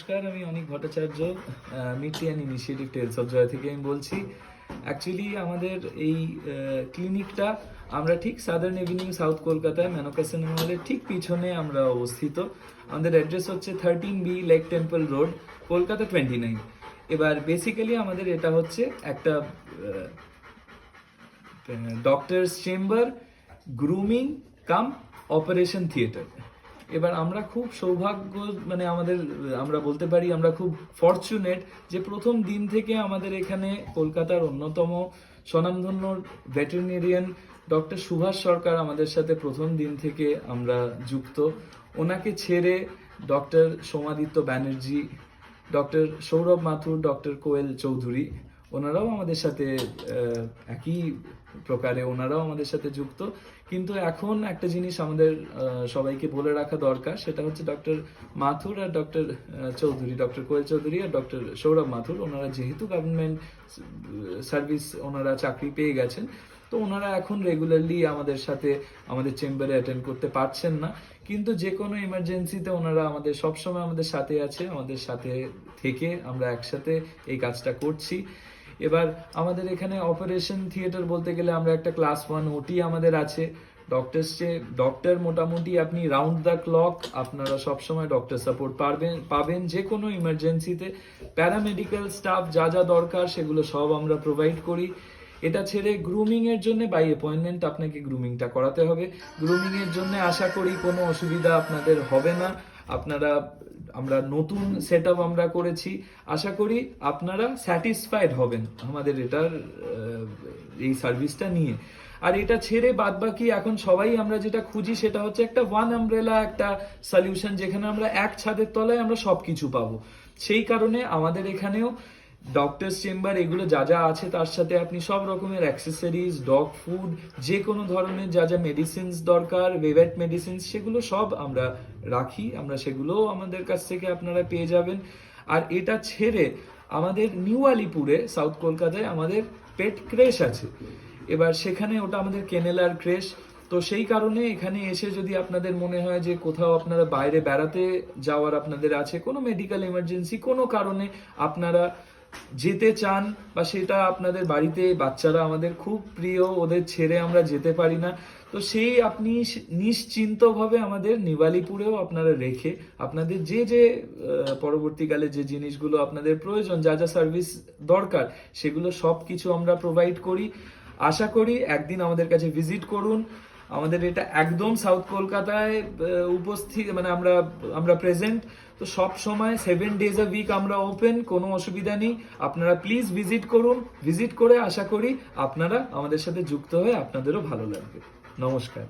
নমস্কার, আমি Anik Bhattacharya, midday and initiative tales of joy থেকে আমি বলছি। অ্যাকচুয়ালি আমাদের এই ক্লিনিকটা আমরা ঠিক সাদার্ন এভিনিউ সাউথ কলকাতায় মেনকা সিনেমা হলের ঠিক পিছনে আমরা অবস্থিত। আমাদের অ্যাড্রেস হচ্ছে 13B lake temple road, Kolkata 29। এবার বেসিক্যালি আমাদের এটা হচ্ছে একটা ডক্টরস চেম্বার, গ্রুমিং কাম অপারেশন থিয়েটার। এবার আমরা খুব সৌভাগ্য, মানে আমরা বলতে পারি আমরা খুব ফরচুনেট যে প্রথম দিন থেকে আমাদের এখানে কলকাতার অন্যতম স্বনামধন্য ভেটেরিনেরিয়ান ডক্টর সুভাষ সরকার আমাদের সাথে প্রথম দিন থেকে আমরা যুক্ত। ওনাকে ছেড়ে ডক্টর সোমাদিত্য ব্যানার্জি, ডক্টর সৌরভ মাথুর, ডক্টর কোয়েল চৌধুরী, ওনারাও আমাদের সাথে একই প্রকারে ওনারাও আমাদের সাথে যুক্ত। কিন্তু এখন একটা জিনিস আমাদের সবাইকে বলে রাখা দরকার, সেটা হচ্ছে ডক্টর মাথুর আর ডক্টর চৌধুরী, ডক্টর কোয়েল চৌধুরী আর ডক্টর সৌরভ মাথুর, ওনারা যেহেতু গভর্নমেন্ট সার্ভিস ওনারা চাকরি পেয়ে গেছেন, তো ওনারা এখন রেগুলারলি আমাদের সাথে আমাদের চেম্বারে অ্যাটেন্ড করতে পারছেন না। কিন্তু যে কোনো ইমার্জেন্সিতে ওনারা আমাদের সবসময় আমাদের সাথে আছে, আমাদের সাথে থেকে আমরা একসাথে এই কাজটা করছি। এবার আমাদের এখানে অপারেশন থিয়েটার বলতে গেলে আমরা একটা ক্লাস 1 ওটি আমাদের আছে। ডক্টর মোটামুটি আপনি রাউন্ড দ্য ক্লক আপনারা সবসময় ডক্টর সাপোর্ট পাবেন যে কোনো ইমার্জেন্সিতে। প্যারামেডিক্যাল স্টাফ যা যা দরকার সেগুলো সব আমরা প্রোভাইড করি। এটা ছেড়ে গ্রুমিং এর জন্য বাই অ্যাপয়েন্টমেন্ট আপনাকে গ্রুমিংটা করাতে হবে। গ্রুমিং এর জন্য আশা করি কোনো অসুবিধা আপনাদের হবে না। আমরা নতুন সেট আমরা করেছি, আশা করি আপনারা স্যাটিসফাইড হবেন আমাদের এই সার্ভিসটা নিয়ে। আর এটা ছেড়ে বাদ বাকি এখন সবাই আমরা যেটা খুঁজি সেটা হচ্ছে একটা ওয়ান আমব্রেলা একটা সলিউশন, যেখানে আমরা এক ছাদের তলায় আমরা সবকিছু পাবো। সেই কারণে আমাদের এখানেও ডক্টরস চেম্বার এগুলো যা যা আছে তার সাথে আপনি সব রকমের অ্যাক্সেসরিজ, ডগ ফুড, যে কোনো ধরনের যা যা মেডিসিনস দরকার, ভেট মেডিসিনস, সেগুলো সব আমরা রাখি। আমরা সেগুলোও আমাদের কাছ থেকে আপনারা পেয়ে যাবেন। আর এটা ছেড়ে আমাদের নিউ আলিপুরে সাউথ কলকাতায় আমাদের পেট ক্রেশ আছে। এবার সেখানে ওটা আমাদের কেনেলার ক্রেশ। তো সেই কারণে এখানে এসে যদি আপনাদের মনে হয় যে কোথাও আপনারা বাইরে বেড়াতে যাওয়ার আপনাদের আছে, কোনো মেডিকেল এমার্জেন্সি, কোনো কারণে আপনারা যেতে চান, বা সেটা আপনাদের বাড়িতে বাচ্চারা আমাদের খুব প্রিয়, ওদের ছেড়ে আমরা যেতে পারি না, তো সেই আপনি নিশ্চিন্তভাবে আমাদের নিবালিপুরেও আপনারা রেখে আপনাদের যে যে পরবর্তীকালে যে জিনিসগুলো আপনাদের প্রয়োজন, যা যা সার্ভিস দরকার, সেগুলো সব কিছু আমরা প্রোভাইড করি। আশা করি একদিন আমাদের কাছে ভিজিট করুন। আমাদের এটা একদম সাউথ কলকাতায় উপস্থিত, মানে আমরা প্রেজেন্ট। তো সব সময় 7 days a week আমরা ওপেন, কোনো অসুবিধা নেই। আপনারা প্লিজ ভিজিট করুন। ভিজিট করে আশা করি আপনারা আমাদের সাথে যুক্ত হয়ে আপনাদেরও ভালো লাগবে। নমস্কার।